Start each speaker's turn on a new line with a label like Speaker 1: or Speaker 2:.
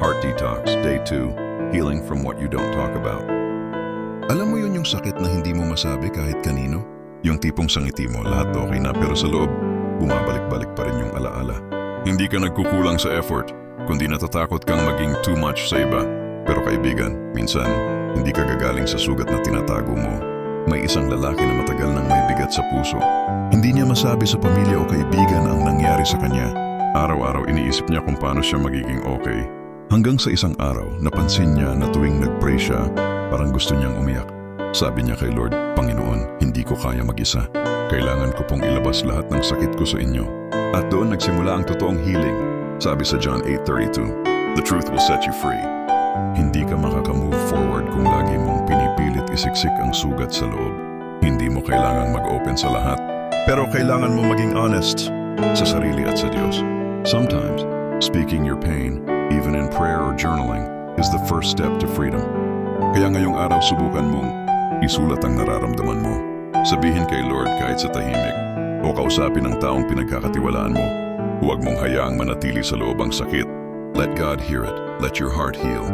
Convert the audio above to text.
Speaker 1: Heart Detox, Day 2, Healing from What You Don't Talk About. Alam mo yun yung sakit na hindi mo masabi kahit kanino? Yung tipong sa ngiti mo, lahat okay na pero sa loob, bumabalik-balik pa rin yung alaala. Hindi ka nagkukulang sa effort, kundi natatakot kang maging too much sa iba. Pero kaibigan, minsan, hindi ka gagaling sa sugat na tinatago mo. May isang lalaki na matagal nang may bigat sa puso. Hindi niya masabi sa pamilya o kaibigan ang nangyari sa kanya. Araw-araw iniisip niya kung paano siya magiging okay. Hanggang sa isang araw, napansin niya na tuwing nag-pray siya, parang gusto niyang umiyak. Sabi niya kay Lord, Panginoon, hindi ko kaya mag-isa. Kailangan ko pong ilabas lahat ng sakit ko sa inyo. At doon nagsimula ang totoong healing. Sabi sa John 8:32, The truth will set you free. Hindi ka makaka-move forward kung lagi mong pinipilit isiksik ang sugat sa loob. Hindi mo kailangang mag-open sa lahat, pero kailangan mo maging honest sa sarili at sa Diyos. Sometimes, speaking your pain, even in prayer or journaling, is the first step to freedom. Kaya ngayong araw subukan mong isulat ang nararamdaman mo. Sabihin kay Lord kahit sa tahimik o kausapin ang taong pinagkakatiwalaan mo. Huwag mong hayaang manatili sa loob ang sakit. Let God hear it. Let your heart heal.